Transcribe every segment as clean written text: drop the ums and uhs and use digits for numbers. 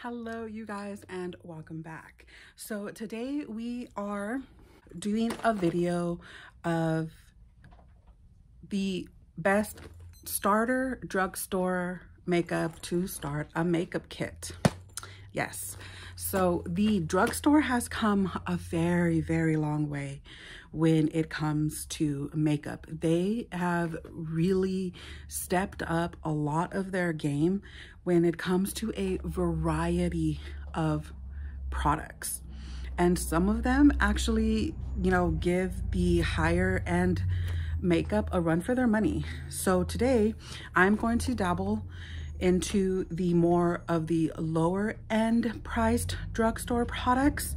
Hello you guys, and welcome back. So today we are doing a video of the best starter drugstore makeup to start a makeup kit. Yes, so the drugstore has come a very long way when it comes to makeup. They have really stepped up a lot of their game when it comes to a variety of products. And some of them actually, give the higher end makeup a run for their money. So today I'm going to dabble into the more of the lower end priced drugstore products,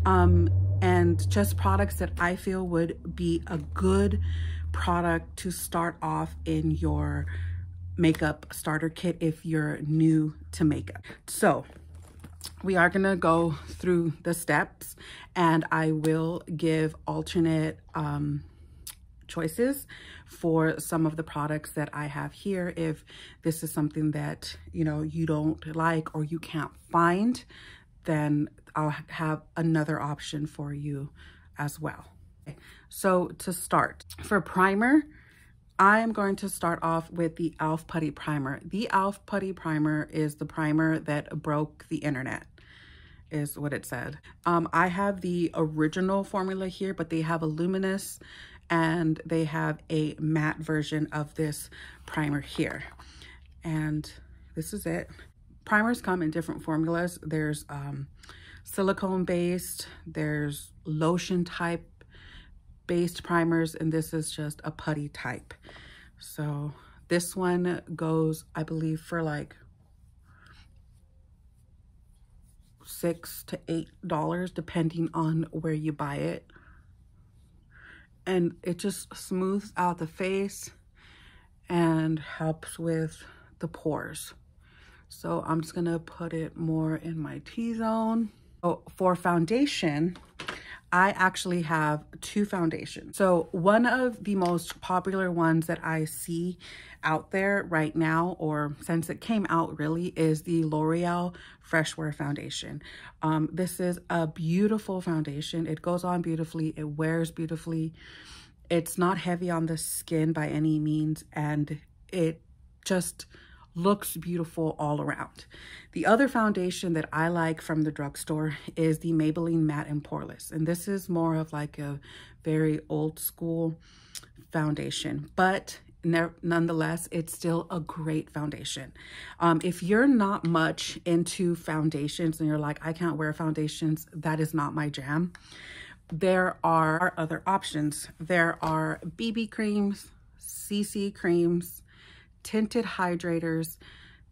and just products that I feel would be a good product to start off in your makeup starter kit if you're new to makeup. So we are gonna go through the steps, and I will give alternate choices for some of the products that I have here. If this is something that you don't like or you can't find, then I'll have another option for you as well. Okay. So to start, for primer, I am going to start off with the e.l.f. Putty Primer. The e.l.f. Putty Primer is the primer that broke the internet, is what it said. I have the original formula here, but they have a luminous and they have a matte version of this primer here. And this is it. Primers come in different formulas. There's silicone based, there's lotion type based primers, and this is just a putty type. So this one goes, I believe, for like $6 to $8 depending on where you buy it. And it just smooths out the face and helps with the pores. So I'm just gonna put it more in my T-zone. So for foundation, I actually have two foundations. So one of the most popular ones that I see out there right now, or since it came out really, is the L'Oreal Fresh Wear Foundation. This is a beautiful foundation. It goes on beautifully, it wears beautifully. It's not heavy on the skin by any means, and it just looks beautiful all around. The other foundation that I like from the drugstore is the Maybelline Matte and Poreless. And this is more of like a very old school foundation, but nonetheless, it's still a great foundation. If you're not much into foundations and you're like, I can't wear foundations, that is not my jam, there are other options. There are BB creams, CC creams, tinted hydrators,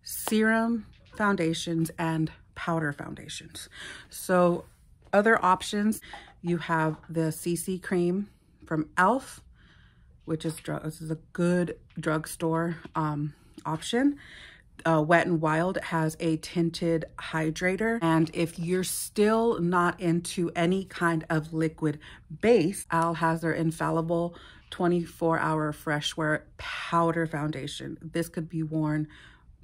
serum foundations, and powder foundations. So other options, you have the CC cream from e.l.f., which is this is a good drugstore option. Wet n Wild has a tinted hydrator, and if you're still not into any kind of liquid base, e.l.f. has their Infallible 24-hour fresh wear powder foundation. This could be worn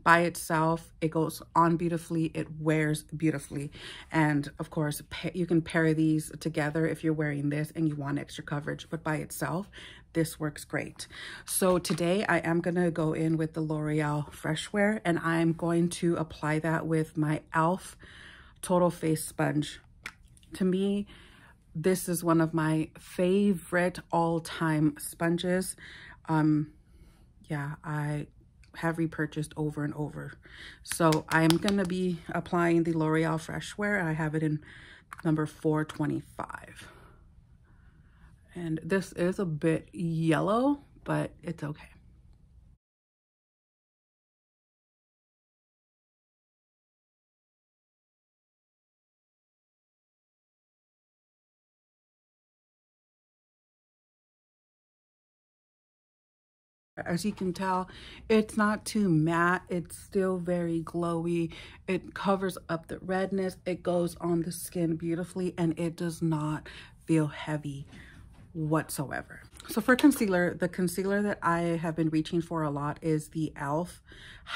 by itself. It goes on beautifully, it wears beautifully, and of course you can pair these together if you're wearing this and you want extra coverage, but by itself this works great. So today I am gonna go in with the L'Oreal Fresh Wear, and I'm going to apply that with my e.l.f. Total Face Sponge. To me, this is one of my favorite all-time sponges. Yeah, I have repurchased over and over. So I'm gonna be applying the L'Oreal Fresh Wear. I have it in number 425. And this is a bit yellow, but it's okay. As you can tell, it's not too matte. It's still very glowy. It covers up the redness. It goes on the skin beautifully, and it does not feel heavy whatsoever. So for concealer, the concealer that I have been reaching for a lot is the e.l.f.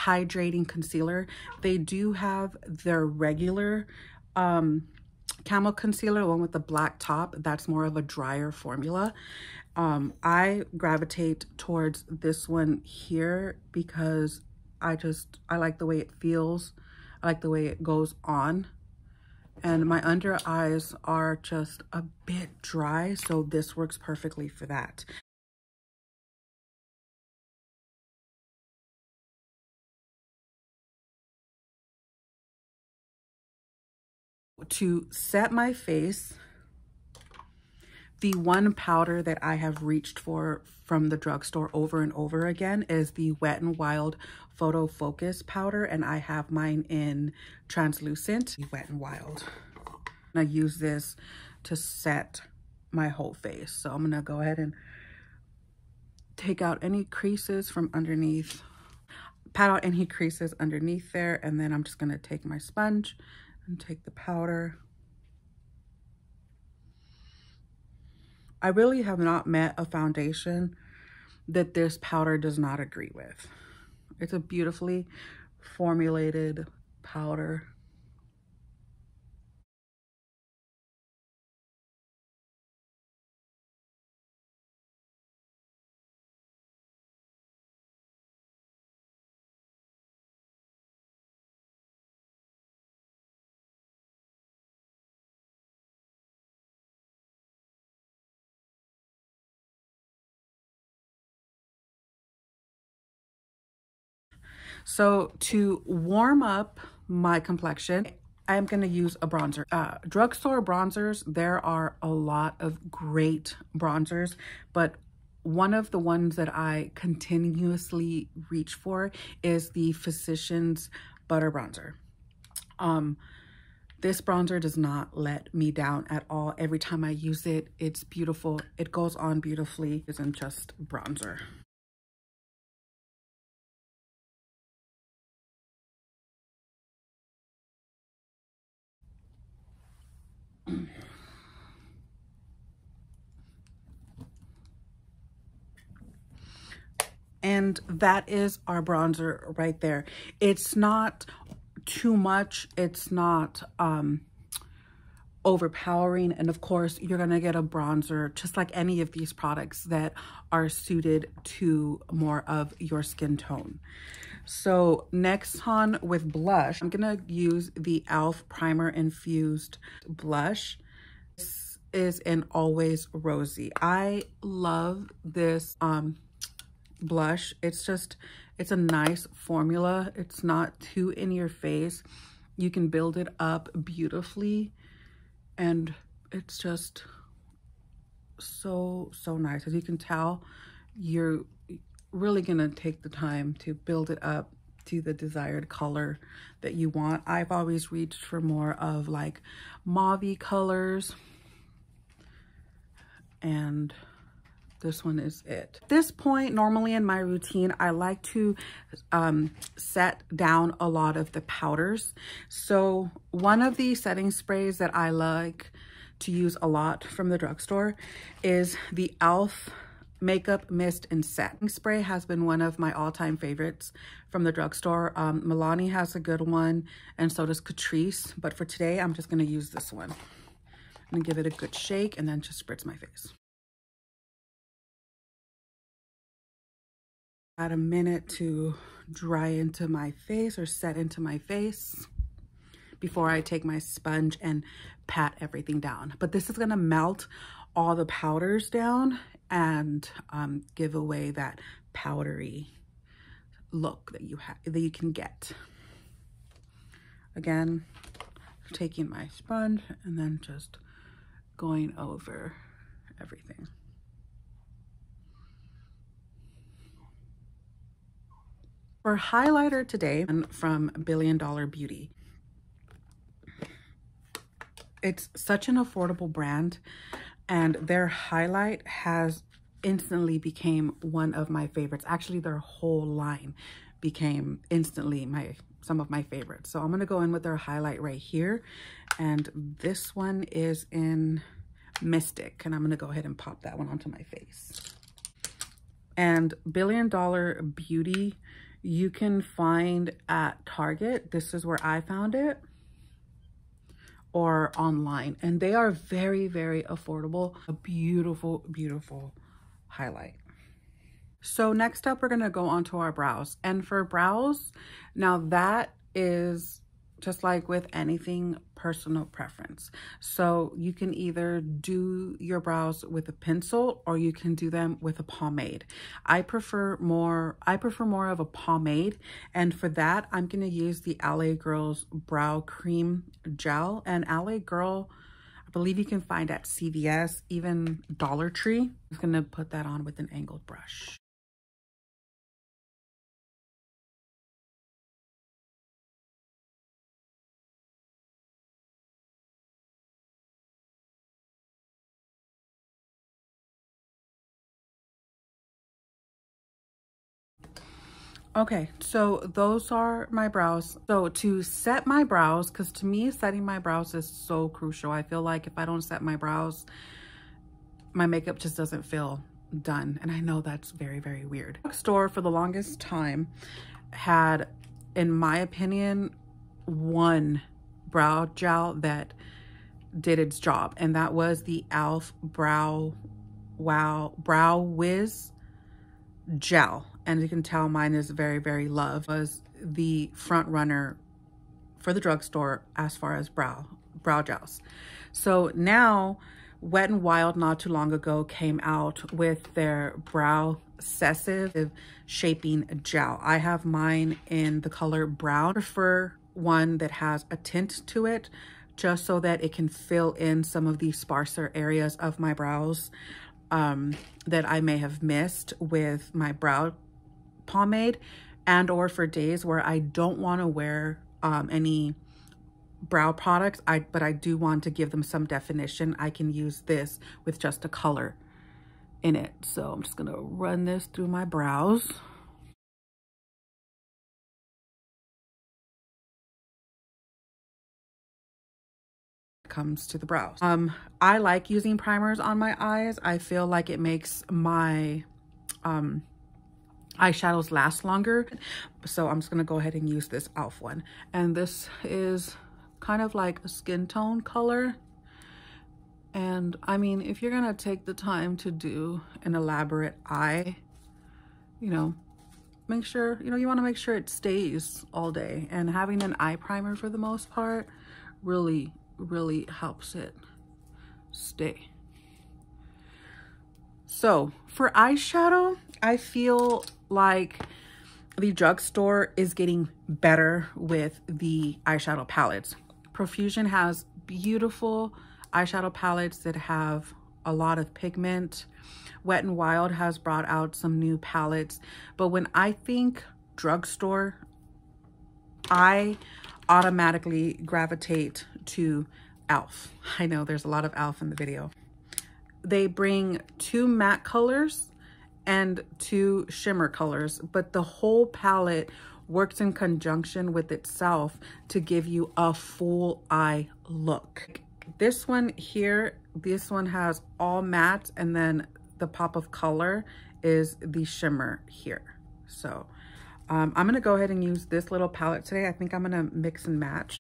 Hydrating Concealer. They do have their regular camo concealer, the one with the black top. That's more of a drier formula. I gravitate towards this one here because I like the way it feels. I like the way it goes on. And my under eyes are just a bit dry, so this works perfectly for that. To set my face, the one powder that I have reached for from the drugstore over and over again is the Wet n Wild Photofocus powder, and I have mine in translucent. Wet n Wild. I use this to set my whole face. So I'm gonna go ahead and take out any creases from underneath, pat out any creases underneath there, and then I'm just gonna take my sponge and take the powder. I really have not met a foundation that this powder does not agree with. It's a beautifully formulated powder. So to warm up my complexion, I'm going to use a bronzer. Drugstore bronzers, there are a lot of great bronzers, but one of the ones that I continuously reach for is the Physicians Butter Bronzer. This bronzer does not let me down at all. Every time I use it, it's beautiful. It goes on beautifully. It isn't just bronzer. And that is our bronzer right there. It's not too much. It's not overpowering. And of course, you're gonna get a bronzer, just like any of these products, that are suited to more of your skin tone. So next on with blush, I'm gonna use the e.l.f. Primer Infused Blush. This is in Always Rosy. I love this blush. It's a nice formula. It's not too in your face. You can build it up beautifully, and it's just so nice. As you can tell, you're really gonna take the time to build it up to the desired color that you want. I've always reached for more of like mauve-y colors, and this one is it. At this point, normally in my routine, I like to set down a lot of the powders. So one of the setting sprays that I like to use a lot from the drugstore is the e.l.f. Makeup Mist and Set. Spray has been one of my all-time favorites from the drugstore. Milani has a good one, and so does Catrice. But for today, I'm just gonna use this one. I'm gonna give it a good shake and then just spritz my face. Add a minute to dry into my face or set into my face before I take my sponge and pat everything down. But this is gonna melt all the powders down and give away that powdery look that you can get. Again, taking my sponge and then just going over everything. For highlighter today, from Billion Dollar Beauty. It's such an affordable brand, and their highlight has instantly became one of my favorites. Actually, their whole line became instantly some of my favorites. So I'm gonna go in with their highlight right here. And this one is in Mystic, and I'm gonna go ahead and pop that one onto my face. And Billion Dollar Beauty, you can find at Target. This is where I found it, or online, and they are very, very affordable. A beautiful, beautiful highlight. So next up, we're gonna go onto our brows. And for brows, now that is just like with anything, personal preference. So you can either do your brows with a pencil or you can do them with a pomade. I prefer more of a pomade, and for that I'm going to use the LA Girl's Brow Cream Gel. And LA Girl, I believe you can find at CVS, even Dollar Tree. I'm just going to put that on with an angled brush. Okay, so those are my brows. So to set my brows, because to me, setting my brows is so crucial. I feel like if I don't set my brows, my makeup just doesn't feel done. And I know that's very, very weird. Drugstore for the longest time had, in my opinion, one brow gel that did its job. And that was the e.l.f. Brow Wiz gel. And you can tell mine is very, very loved. It was the front runner for the drugstore as far as brow gels. So now Wet n Wild not too long ago came out with their brow excessive shaping gel. I have mine in the color brown. I prefer one that has a tint to it, just so that it can fill in some of the sparser areas of my brows that I may have missed with my brow pomade, and or for days where I don't want to wear any brow products, but I do want to give them some definition. I can use this with just a color in it. So I'm just gonna run this through my brows. Comes to the brows. I like using primers on my eyes. I feel like it makes my eyeshadows last longer. So I'm just gonna go ahead and use this e.l.f. one. And this is kind of like a skin tone color. And I mean, if you're gonna take the time to do an elaborate eye, you know, make sure, you wanna make sure it stays all day. And having an eye primer for the most part really, really helps it stay. So for eyeshadow, I feel like the drugstore is getting better with the eyeshadow palettes. Profusion has beautiful eyeshadow palettes that have a lot of pigment. Wet n Wild has brought out some new palettes, but when I think drugstore, I automatically gravitate to e.l.f. I know there's a lot of e.l.f. in the video. They bring 2 matte colors and 2 shimmer colors, but the whole palette works in conjunction with itself to give you a full eye look. This one here, this one has all matte, and then the pop of color is the shimmer here. So I'm gonna go ahead and use this little palette today. I think I'm gonna mix and match.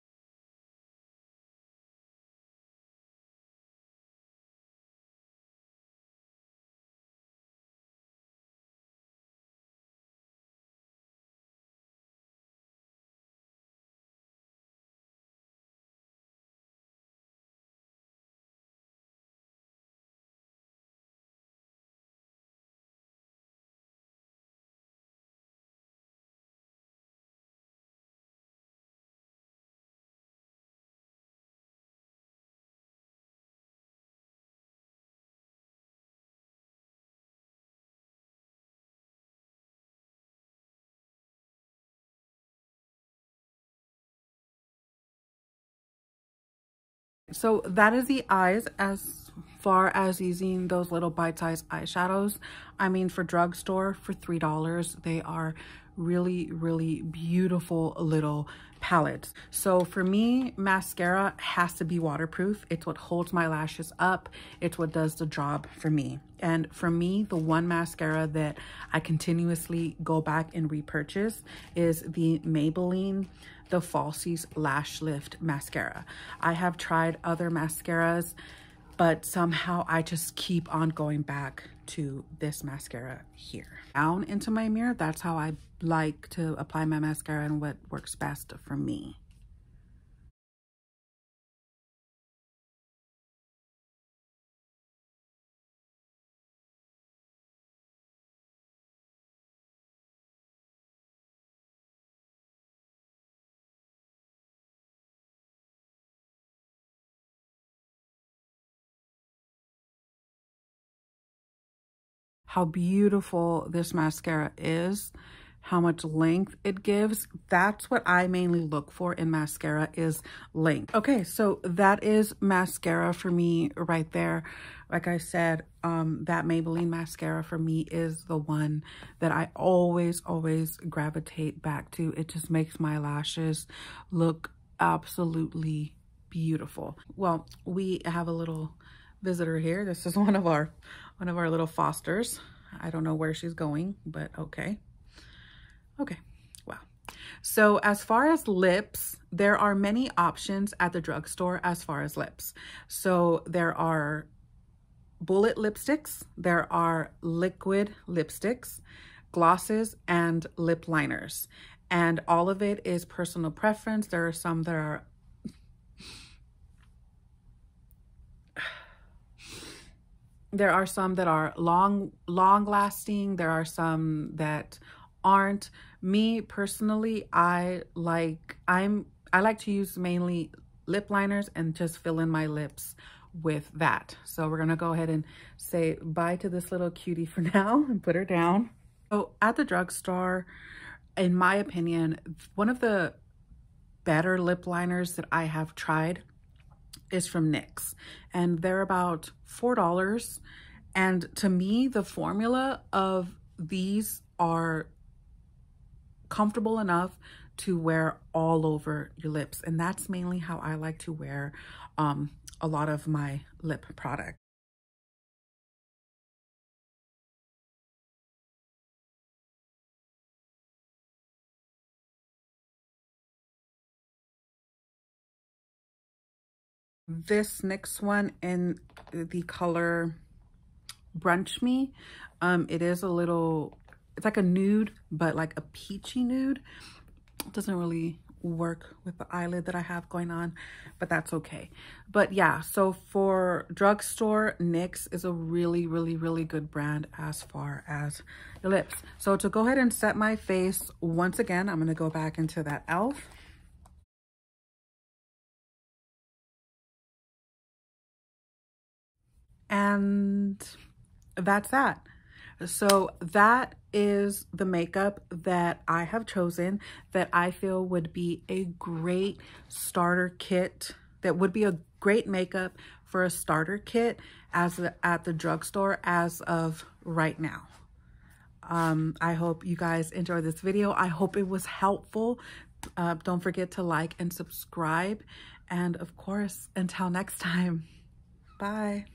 So that is the eyes. As far as using those little bite-sized eyeshadows, I mean, for drugstore, for $3, they are really, really beautiful little palettes. So for me, mascara has to be waterproof. It's what holds my lashes up. It's what does the job for me. And for me, the one mascara that I continuously go back and repurchase is the Maybelline The Falsies Lash Lift Mascara. I have tried other mascaras, but somehow I just keep on going back to this mascara here. Down into my mirror, that's how I like to apply my mascara and what works best for me. How beautiful this mascara is, how much length it gives. That's what I mainly look for in mascara, is length. Okay, so that is mascara for me right there. Like I said, that Maybelline mascara for me is the one that I always gravitate back to. It just makes my lashes look absolutely beautiful. Well, we have a little visitor here. This is one of our little Fosters. I don't know where she's going, but okay. Okay, wow. So as far as lips, there are many options at the drugstore as far as lips. So there are bullet lipsticks, there are liquid lipsticks, glosses, and lip liners. And all of it is personal preference. There are some that are long lasting. There are some that aren't. Me personally, I like to use mainly lip liners and just fill in my lips with that. So we're gonna go ahead and say bye to this little cutie for now and put her down. So at the drugstore, in my opinion, one of the better lip liners that I have tried is from NYX, and they're about $4. And to me, the formula of these are comfortable enough to wear all over your lips, and that's mainly how I like to wear a lot of my lip product. This next one in the color Brunch Me, it is a little, it's like a nude, but like a peachy nude. It doesn't really work with the eyelid that I have going on, but that's okay. But yeah, so for drugstore, NYX is a really good brand as far as your lips. So to go ahead and set my face once again, I'm going to go back into that e.l.f. And that's that. So that is the makeup that I have chosen that I feel would be a great starter kit, that would be a great makeup for a starter kit at the drugstore as of right now. I hope you guys enjoyed this video. I hope it was helpful. Don't forget to like and subscribe. And of course, until next time, bye.